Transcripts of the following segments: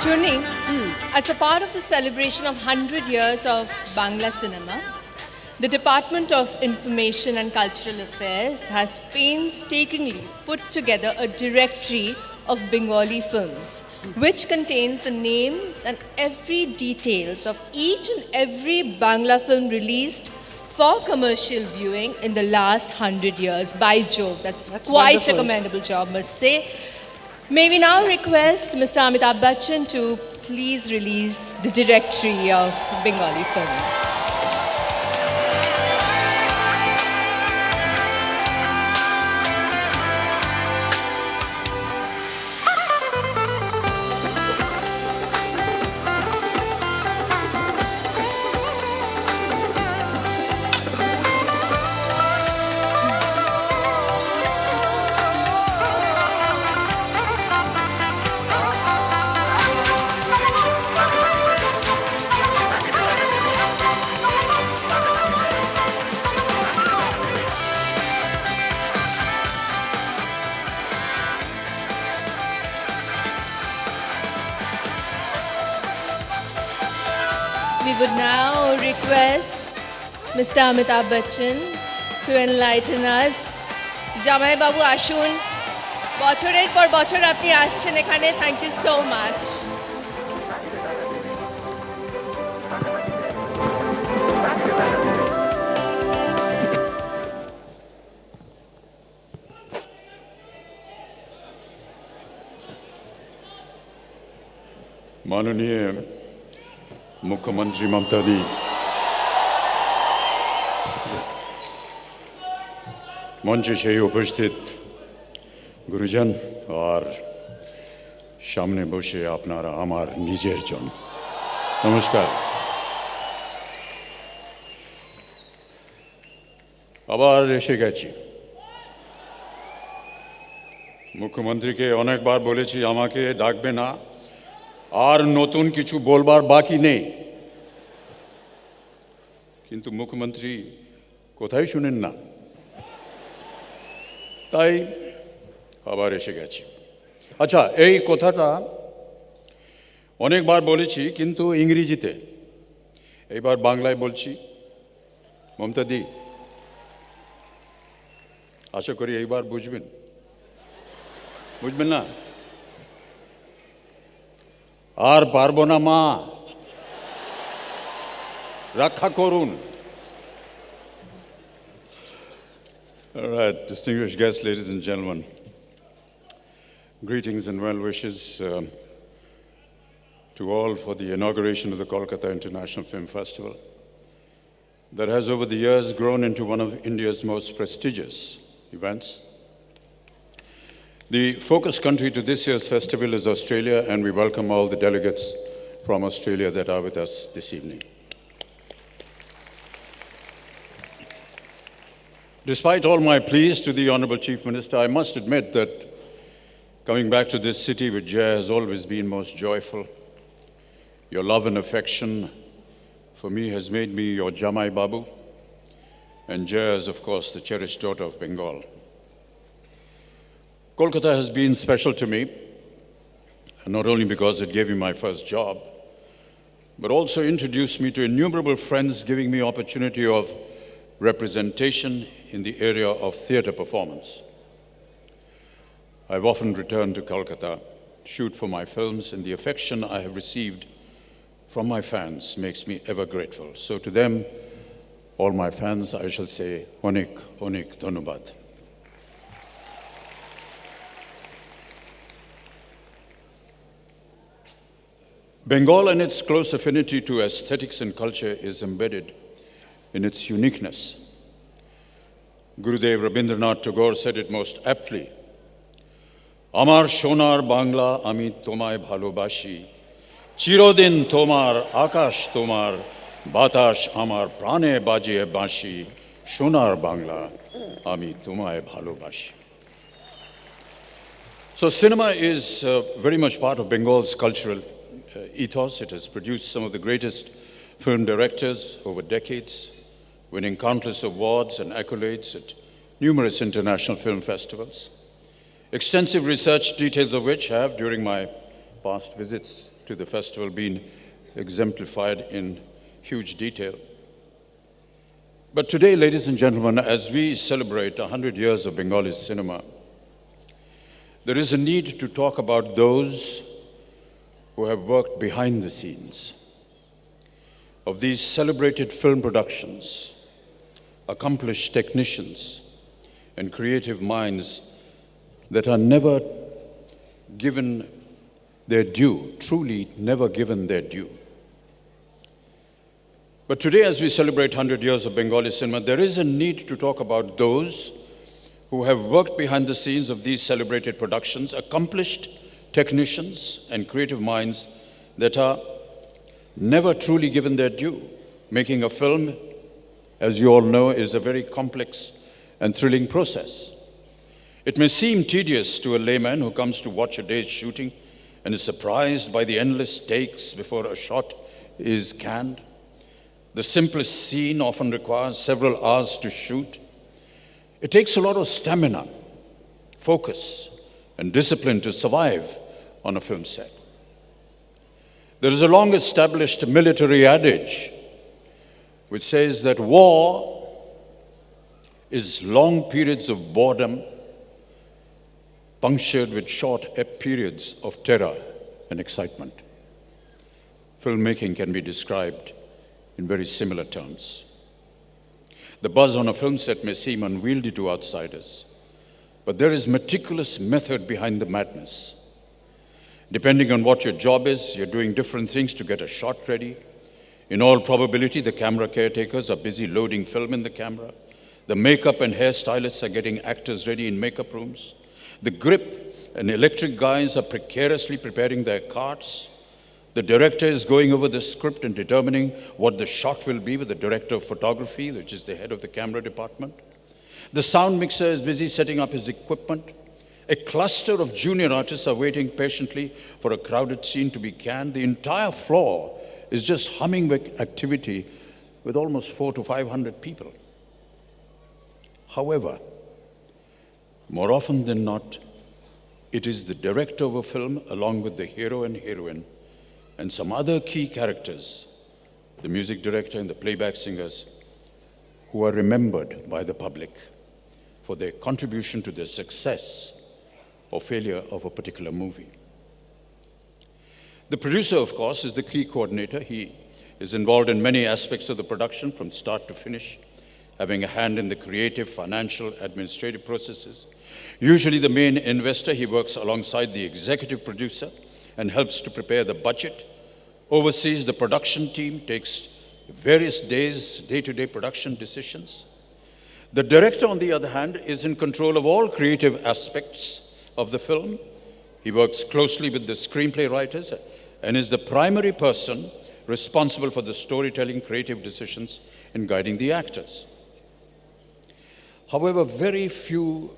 Churni, as a part of the celebration of 100 years of Bangla cinema, the Department of Information and Cultural Affairs has painstakingly put together a directory of Bengali films, which contains the names and every details of each and every Bangla film released for commercial viewing in the last 100 years. By Jove, that's quite wonderful. A commendable job, must say. May we now request Mr. Amitabh Bachchan to please release the directory of Bengali films. We would now request Mr. Amitabh Bachchan to enlighten us. Jamai Babu Ashun, বছরের পর বছর আপনি আসছেন এখানে. Thank you so much. माननीय मुख्यमंत्री ममता दी, मंच से उपस्थित गुरुजन और सामने बसे आपनारा आमार निजेर जन नमस्कार। আবার এসে গেছি। মুখ্যমন্ত্রীকে অনেকবার বলেছি আমাকে ডাকবে না, আর নতুন কিছু বলবার বাকি নেই, কিন্তু মুখ্যমন্ত্রী কোথায় শুনেন না, তাই আবার এসে গেছি। আচ্ছা, এই কথাটা অনেকবার বলেছি কিন্তু ইংরেজিতে, এইবার বাংলায় বলছি। মমতা দি, আশা করি এইবার বুঝবেন না? আর পারবো না মা, রক্ষা করুন। All right, distinguished guests, ladies and gentlemen, greetings and well wishes to all for the inauguration of the Kolkata International Film Festival that has over the years grown into one of India's most prestigious events. The focus country to this year's festival is Australia, and we welcome all the delegates from Australia that are with us this evening. Despite all my pleas to the Honourable Chief Minister, I must admit that coming back to this city with Jaya has always been most joyful. Your love and affection for me has made me your Jamai Babu, and Jaya is, of course, the cherished daughter of Bengal. Kolkata has been special to me, not only because it gave me my first job, but also introduced me to innumerable friends, giving me opportunity of representation in the area of theatre performance. I've often returned to Kolkata to shoot for my films, and the affection I have received from my fans makes me ever grateful. So to them, all my fans, I shall say, Onek, Onek, Dhonobad. Bengal and its close affinity to aesthetics and culture is embedded in its uniqueness. Gurudev Rabindranath Tagore said it most aptly, Amar shonar Bangla ami tomaye bhalobashi, chirodin tomar akash tomar, batash amar prane bajiye bashi, shonar Bangla ami tomaye bhalobashi. So cinema is very much part of Bengal's cultural ethos. It has produced some of the greatest film directors over decades, winning countless awards and accolades at numerous international film festivals, extensive research details of which have, during my past visits to the festival been exemplified in huge detail. But today, ladies and gentlemen, as we celebrate 100 years of Bengali cinema, there is a need to talk about those who have worked behind the scenes of these celebrated film productions, accomplished technicians, and creative minds that are never given their due, truly never given their due. But today, as we celebrate 100 years of Bengali cinema, there is a need to talk about those who have worked behind the scenes of these celebrated productions, accomplished technicians and creative minds that are never truly given their due. Making a film, as you all know, is a very complex and thrilling process. It may seem tedious to a layman who comes to watch a day's shooting and is surprised by the endless takes before a shot is canned. The simplest scene often requires several hours to shoot. It takes a lot of stamina, focus, and discipline to survive on a film set. There is a long-established military adage which says that war is long periods of boredom punctured with short periods of terror and excitement. Filmmaking can be described in very similar terms. The buzz on a film set may seem unwieldy to outsiders, but there is meticulous method behind the madness. Depending on what your job is, you're doing different things to get a shot ready. In all probability, the camera caretakers are busy loading film in the camera. The makeup and hairstylists are getting actors ready in makeup rooms. The grip and electric guys are precariously preparing their carts. The director is going over the script and determining what the shot will be with the director of photography, which is the head of the camera department. The sound mixer is busy setting up his equipment. A cluster of junior artists are waiting patiently for a crowded scene to be canned. The entire floor is just humming with activity with almost 400 to 500 people. However, more often than not, it is the director of a film along with the hero and heroine and some other key characters, the music director and the playback singers, who are remembered by the public for their contribution to the success or failure of a particular movie. The producer, of course, is the key coordinator. He is involved in many aspects of the production from start to finish, having a hand in the creative, financial, administrative processes. Usually the main investor, he works alongside the executive producer and helps to prepare the budget, oversees the production team, takes various day-to-day production decisions. The director, on the other hand, is in control of all creative aspects of the film. He works closely with the screenplay writers and is the primary person responsible for the storytelling, creative decisions, and guiding the actors. However, very few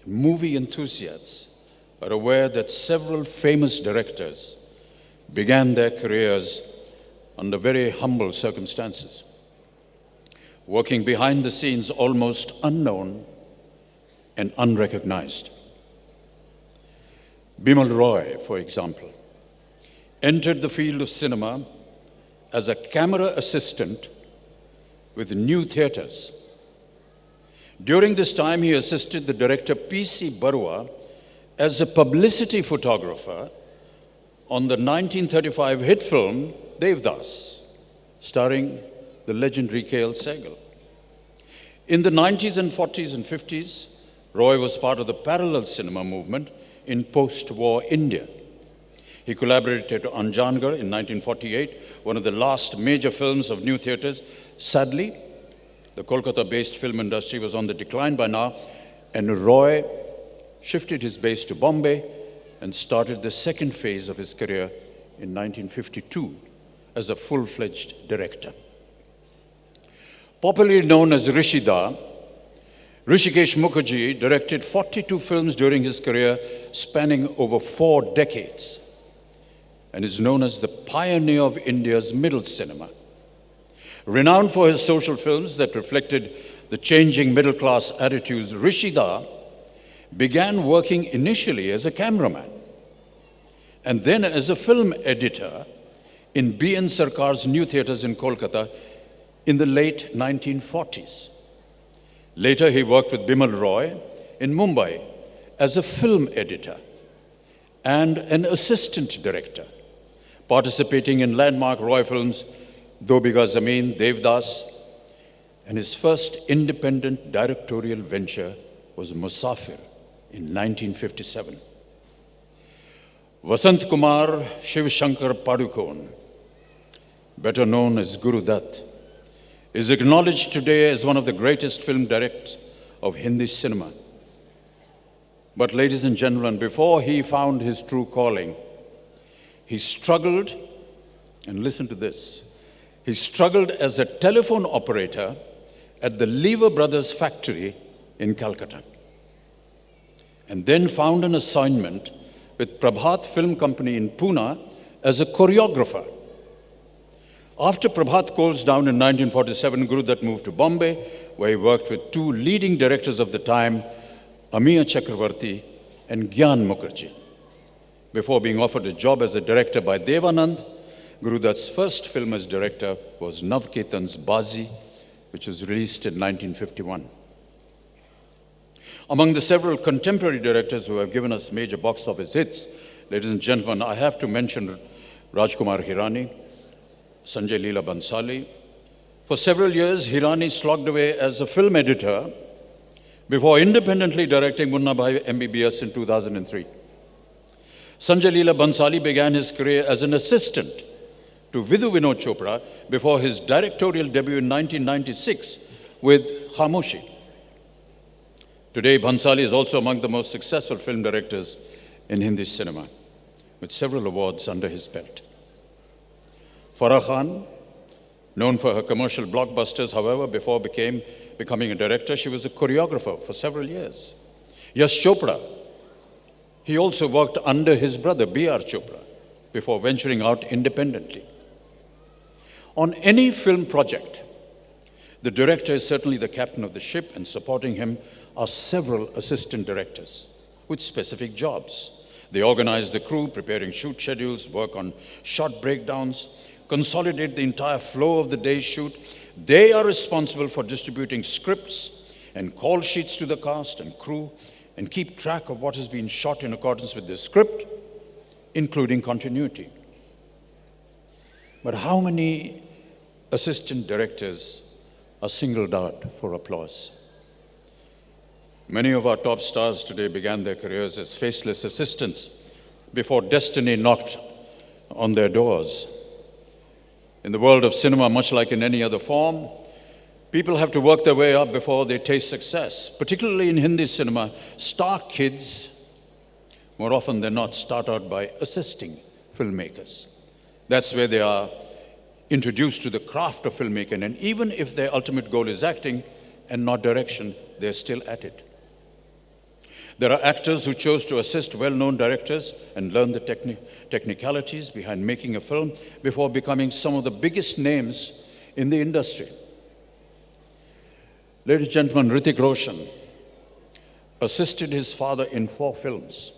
movie enthusiasts are aware that several famous directors began their careers under very humble circumstances, working behind the scenes almost unknown and unrecognized. Bimal Roy, for example, entered the field of cinema as a camera assistant with New Theatres. During this time, he assisted the director P.C. Barua as a publicity photographer on the 1935 hit film Devdas, starring the legendary K.L. Sehgal. In the 90s and 40s and 50s, Roy was part of the parallel cinema movement in post-war India. He collaborated on Jangar in 1948, one of the last major films of New Theatres. Sadly, the Kolkata-based film industry was on the decline by now, and Roy shifted his base to Bombay and started the second phase of his career in 1952 as a full-fledged director. Popularly known as Rishida, Rishikesh Mukherjee directed 42 films during his career, spanning over 4 decades, and is known as the pioneer of India's middle cinema. Renowned for his social films that reflected the changing middle-class attitudes, Rishida began working initially as a cameraman. and then as a film editor in B.N. Sarkar's new theatres in Kolkata in the late 1940s. Later, he worked with Bimal Roy in Mumbai as a film editor and an assistant director, participating in landmark Roy films Do Bigha Zameen, Devdas, and his first independent directorial venture was Musafir in 1957. Vasant Kumar Shiv Shankar Padukone, better known as Guru Dutt, is acknowledged today as one of the greatest film directors of Hindi cinema. But ladies and gentlemen, before he found his true calling, he struggled, and listen to this, he struggled as a telephone operator at the Lever Brothers factory in Calcutta, and then found an assignment with Prabhat Film Company in Pune as a choreographer. After Prabhat closed down in 1947, Guru Dutt moved to Bombay, where he worked with two leading directors of the time, Amiya Chakravarti and Gyan Mukherjee. Before being offered a job as a director by Devanand, Guru Dutt's first film as director was Nav Ketan's Bazi, which was released in 1951. Among the several contemporary directors who have given us major box office hits, ladies and gentlemen, I have to mention Rajkumar Hirani, Sanjay Leela Bhansali. For several years, Hirani slogged away as a film editor before independently directing Munna Bhai MBBS in 2003. Sanjay Leela Bhansali began his career as an assistant to Vidhu Vinod Chopra before his directorial debut in 1996 with Khamoshi. Today, Bhansali is also among the most successful film directors in Hindi cinema, with several awards under his belt. Farah Khan, known for her commercial blockbusters, however, before becoming a director, she was a choreographer for several years. Yash Chopra, he also worked under his brother, B.R. Chopra, before venturing out independently. On any film project, the director is certainly the captain of the ship, and supporting him are several assistant directors with specific jobs. They organize the crew, preparing shoot schedules, work on shot breakdowns, consolidate the entire flow of the day's shoot. They are responsible for distributing scripts and call sheets to the cast and crew, and keep track of what has been shot in accordance with the script, including continuity. But how many assistant directors are singled out for applause? Many of our top stars today began their careers as faceless assistants before destiny knocked on their doors. In the world of cinema, much like in any other form, people have to work their way up before they taste success. Particularly in Hindi cinema, star kids, more often than not, start out by assisting filmmakers. That's where they are introduced to the craft of filmmaking, and even if their ultimate goal is acting and not direction, they're still at it. There are actors who chose to assist well-known directors and learn the technicalities behind making a film before becoming some of the biggest names in the industry. Ladies and gentlemen, Hrithik Roshan assisted his father in 4 films: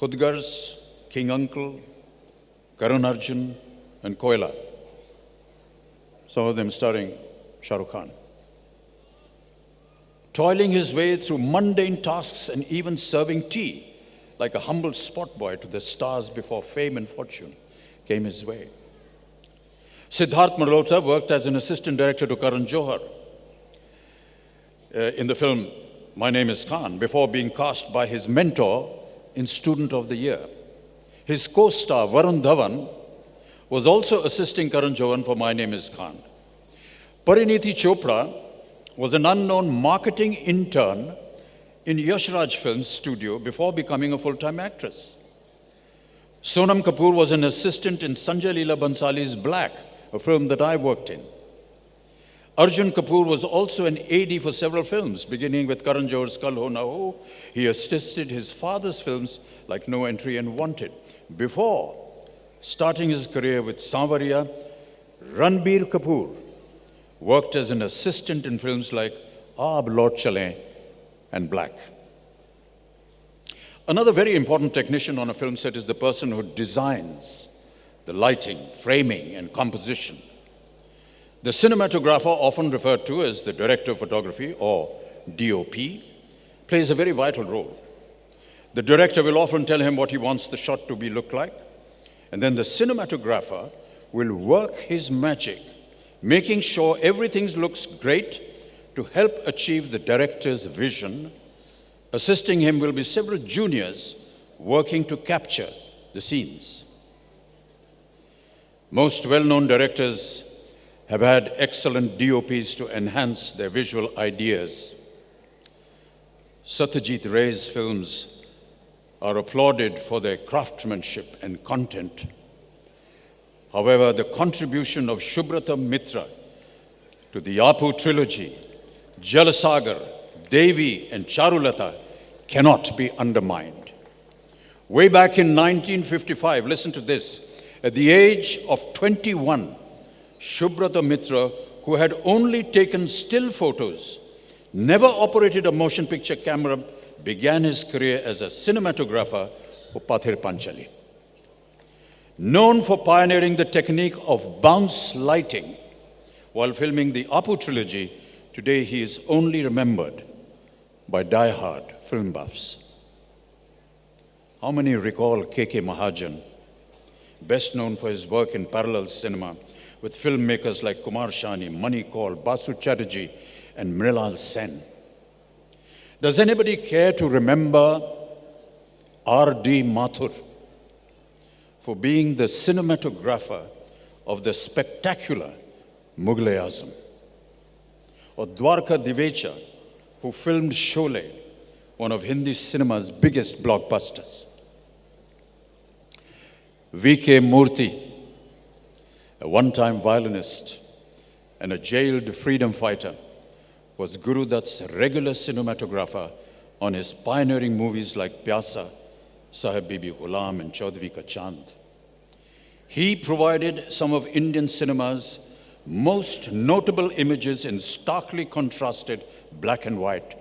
Khudgars, King Uncle, Karan Arjun, and Koila, some of them starring Shah Rukh Khan. Toiling his way through mundane tasks and even serving tea like a humble spot boy to the stars before fame and fortune came his way. Siddharth Malhotra worked as an assistant director to Karan Johar in the film My Name is Khan before being cast by his mentor in Student of the Year. His co-star Varun Dhawan was also assisting Karan Johar for My Name is Khan. Parineeti Chopra was an unknown marketing intern in Yash Raj Films studio before becoming a full-time actress. Sonam Kapoor was an assistant in Sanjay Leela Bhansali's Black, a film that I worked in. Arjun Kapoor was also an AD for several films, beginning with Karan Johar's Kal Ho Na Ho. He assisted his father's films like No Entry and Wanted. Before starting his career with Sanwariya, Ranbir Kapoor worked as an assistant in films like Aab Laut Chale and Black. Another very important technician on a film set is the person who designs the lighting, framing, and composition. The cinematographer, often referred to as the director of photography or DOP, plays a very vital role. The director will often tell him what he wants the shot to look like, and then the cinematographer will work his magic, making sure everything looks great to help achieve the director's vision. Assisting him will be several juniors working to capture the scenes. Most well-known directors have had excellent DOPs to enhance their visual ideas. Satyajit Ray's films are applauded for their craftsmanship and content. However, the contribution of Shubrata Mitra to the Apu trilogy, Jalasagar, Devi, and Charulata cannot be undermined. Way back in 1955, listen to this, at the age of 21, Shubrata Mitra, who had only taken still photos, never operated a motion picture camera, began his career as a cinematographer for Pathir Panchali. Known for pioneering the technique of bounce lighting while filming the Apu trilogy, today he is only remembered by die-hard film buffs. How many recall K.K. Mahajan, best known for his work in parallel cinema with filmmakers like Kumar Shani, Mani Kaul, Basu Chatterjee, and Mrilal Sen? Does anybody care to remember R.D. Mathur for being the cinematographer of the spectacular Mughal-e-Azam? Or Dwarka Divecha, who filmed Sholay, one of Hindi cinema's biggest blockbusters? V.K. Murthy, a one-time violinist and a jailed freedom fighter, was Guru Dutt's regular cinematographer on his pioneering movies like Pyasa, Sahib Bibi Ghulam, and Chaudhary Ka Chand. He provided some of Indian cinema's most notable images in starkly contrasted black and white,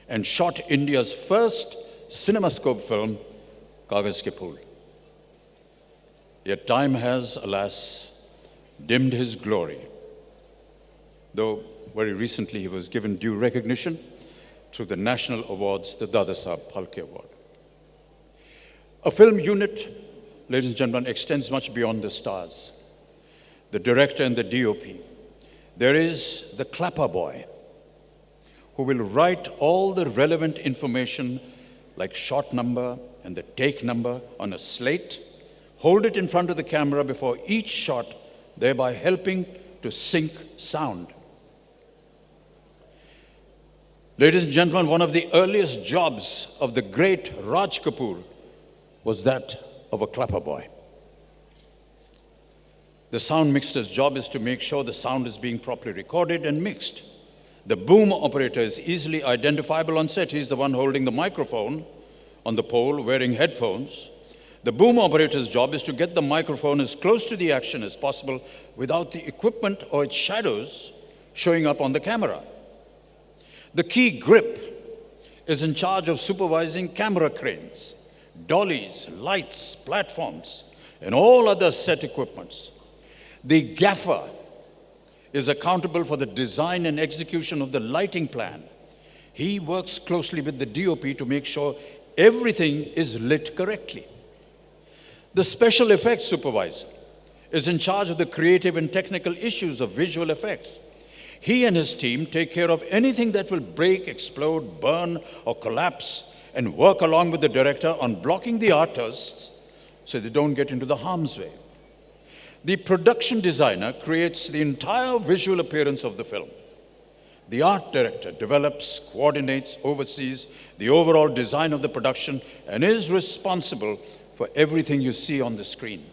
and shot India's first cinemascope film, Kagaz Ke Phool. Yet time has, alas, dimmed his glory, though very recently he was given due recognition through the national awards, the Dada Saheb Phalke Award. A film unit, ladies and gentlemen, extends much beyond the stars, the director and the DOP. There is the clapper boy, who will write all the relevant information like shot number and the take number on a slate, hold it in front of the camera before each shot, thereby helping to sync sound. Ladies and gentlemen, one of the earliest jobs of the great Raj Kapoor was that of a clapper boy. The sound mixer's job is to make sure the sound is being properly recorded and mixed. The boom operator is easily identifiable on set. He's the one holding the microphone on the pole, wearing headphones. The boom operator's job is to get the microphone as close to the action as possible without the equipment or its shadows showing up on the camera. The key grip is in charge of supervising camera cranes, dollies, lights, platforms, and all other set equipments. The gaffer is accountable for the design and execution of the lighting plan. He works closely with the DOP to make sure everything is lit correctly. The special effects supervisor is in charge of the creative and technical issues of visual effects. He and his team take care of anything that will break, explode, burn, or collapse, and work along with the director on blocking the artists so they don't get into the harm's way. The production designer creates the entire visual appearance of the film. The art director develops, coordinates, oversees the overall design of the production and is responsible for everything you see on the screen.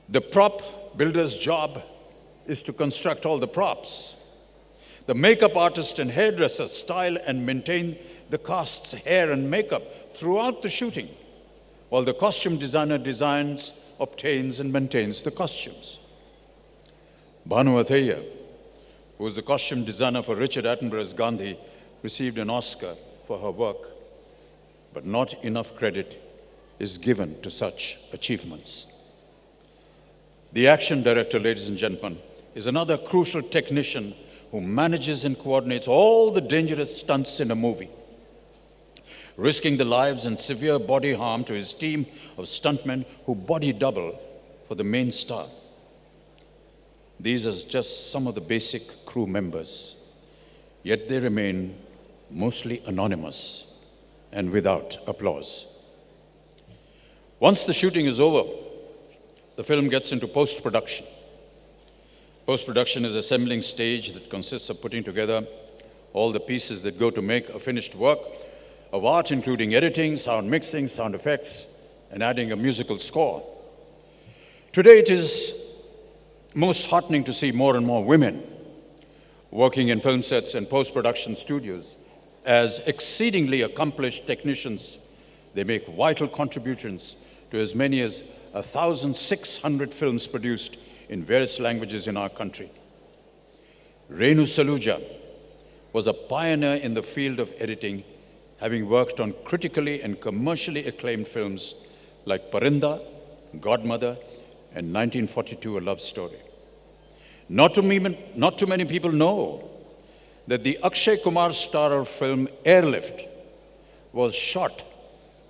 The prop builder's job is to construct all the props. The makeup artist and hairdresser style and maintain the cast's hair and makeup throughout the shooting, while the costume designer designs, obtains, and maintains the costumes. Bhanu Athaiya, who was the costume designer for Richard Attenborough's Gandhi, received an Oscar for her work. but not enough credit is given to such achievements. The action director, ladies and gentlemen, is another crucial technician who manages and coordinates all the dangerous stunts in a movie, risking the lives and severe body harm to his team of stuntmen who body double for the main star. These are just some of the basic crew members, yet they remain mostly anonymous and without applause. Once the shooting is over, the film gets into post-production. Post-production is an assembling stage that consists of putting together all the pieces that go to make a finished work of art, including editing, sound mixing, sound effects, and adding a musical score. Today, it is most heartening to see more and more women working in film sets and post-production studios as exceedingly accomplished technicians. They make vital contributions to as many as 1,600 films produced in various languages in our country. Renu Saluja was a pioneer in the field of editing, having worked on critically and commercially acclaimed films like Parinda, Godmother, and 1942, A Love Story. Not too many people know that the Akshay Kumar starrer film Airlift was shot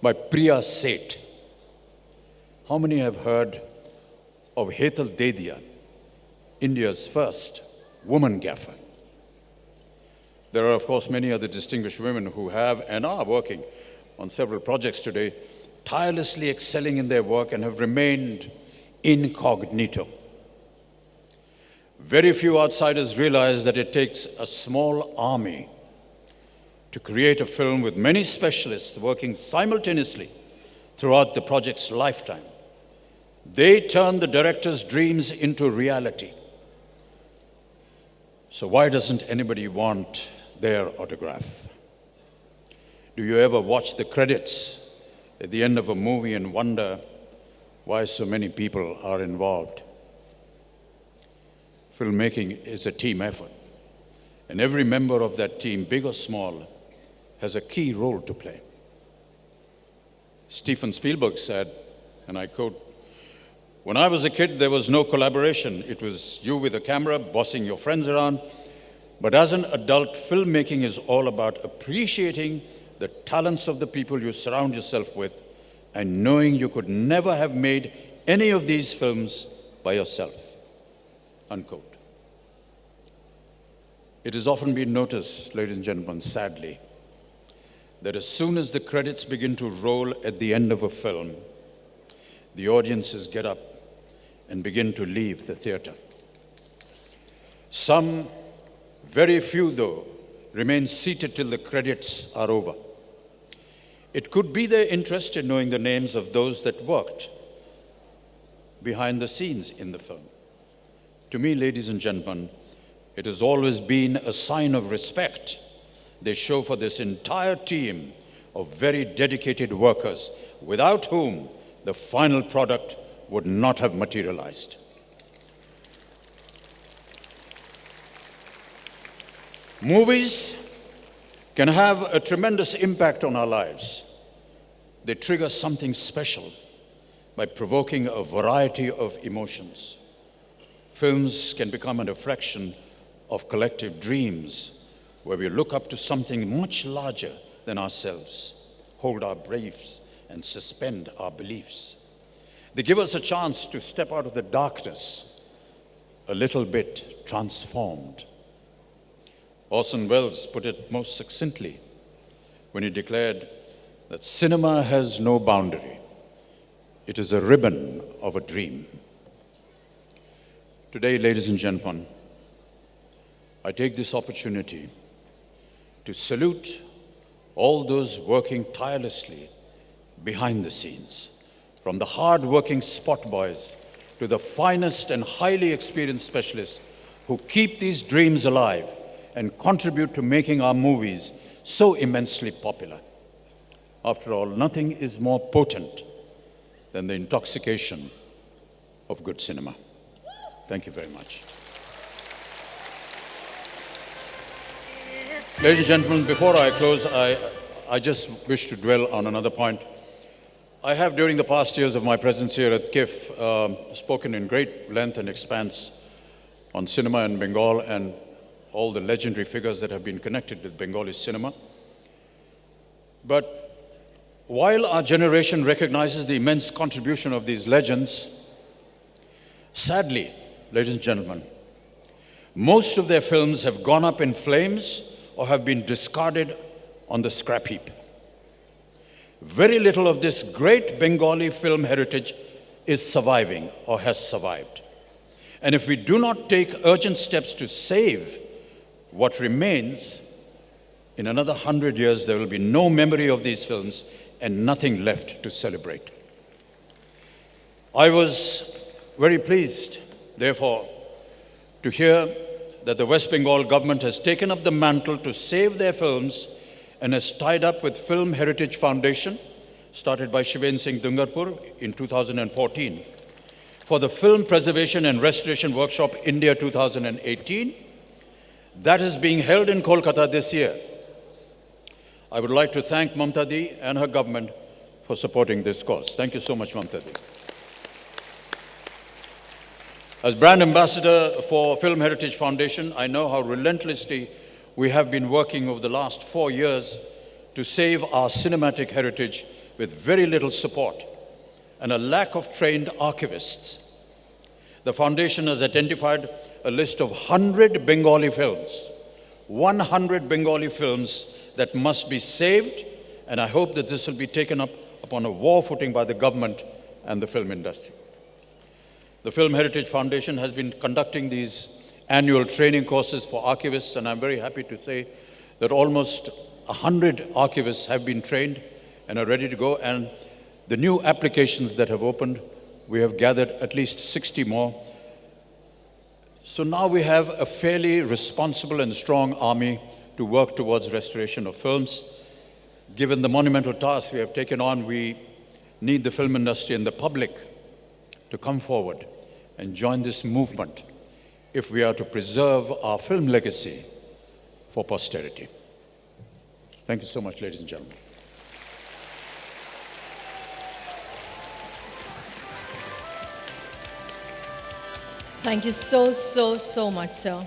by Priya Seth. How many have heard of Hetal Dedia, India's first woman gaffer? There are, of course, many other distinguished women who have and are working on several projects today, tirelessly excelling in their work and have remained incognito. Very few outsiders realize that it takes a small army to create a film with many specialists working simultaneously throughout the project's lifetime. They turn the director's dreams into reality. So why doesn't anybody want their autograph? Do you ever watch the credits at the end of a movie and wonder why so many people are involved? Filmmaking is a team effort, and every member of that team, big or small, has a key role to play. Steven Spielberg said, and I quote, "When I was a kid, there was no collaboration. It was you with a camera, bossing your friends around. But as an adult, filmmaking is all about appreciating the talents of the people you surround yourself with and knowing you could never have made any of these films by yourself." Unquote. It has often been noticed, ladies and gentlemen, sadly, that as soon as the credits begin to roll at the end of a film, the audiences get up and begin to leave the theater. Some, very few though, remain seated till the credits are over. It could be their interest in knowing the names of those that worked behind the scenes in the film. To me, ladies and gentlemen, it has always been a sign of respect they show for this entire team of very dedicated workers, without whom the final product would not have materialized. Movies can have a tremendous impact on our lives. They trigger something special by provoking a variety of emotions. Films can become a reflection of collective dreams, where we look up to something much larger than ourselves, hold our breaths, and suspend our beliefs. They give us a chance to step out of the darkness, a little bit transformed. Orson Welles put it most succinctly when he declared that cinema has no boundary. It is a ribbon of a dream. Today, ladies and gentlemen, I take this opportunity to salute all those working tirelessly behind the scenes, from the hard-working spot boys to the finest and highly experienced specialists who keep these dreams alive and contribute to making our movies so immensely popular. After all, nothing is more potent than the intoxication of good cinema. Thank you very much. Ladies and gentlemen, before I close, I just wish to dwell on another point. I have, during the past years of my presence here at KIF, spoken in great length and expanse on cinema in Bengal and all the legendary figures that have been connected with Bengali cinema. But while our generation recognizes the immense contribution of these legends, sadly, ladies and gentlemen, most of their films have gone up in flames or have been discarded on the scrap heap. Very little of this great Bengali film heritage is surviving or has survived. And if we do not take urgent steps to save what remains, in another 100 years, there will be no memory of these films and nothing left to celebrate. I was very pleased, therefore, to hear that the West Bengal government has taken up the mantle to save their films and has tied up with Film Heritage Foundation, started by Shiven Singh Dungarpur in 2014, for the Film Preservation and Restoration Workshop India 2018. That is being held in Kolkata this year. I would like to thank Mamta Di and her government for supporting this cause. Thank you so much, Mamta Di. As brand ambassador for Film Heritage Foundation, I know how relentlessly we have been working over the last 4 years to save our cinematic heritage with very little support and a lack of trained archivists. The foundation has identified a list of 100 Bengali films, 100 Bengali films that must be saved, and I hope that this will be taken up upon a war footing by the government and the film industry. The Film Heritage Foundation has been conducting these annual training courses for archivists, and I'm very happy to say that almost 100 archivists have been trained and are ready to go, and the new applications that have opened, we have gathered at least 60 more. So now we have a fairly responsible and strong army to work towards restoration of films. Given the monumental task we have taken on, we need the film industry and the public to come forward and join this movement if we are to preserve our film legacy for posterity. Thank you so much, ladies and gentlemen. Thank you so much, sir.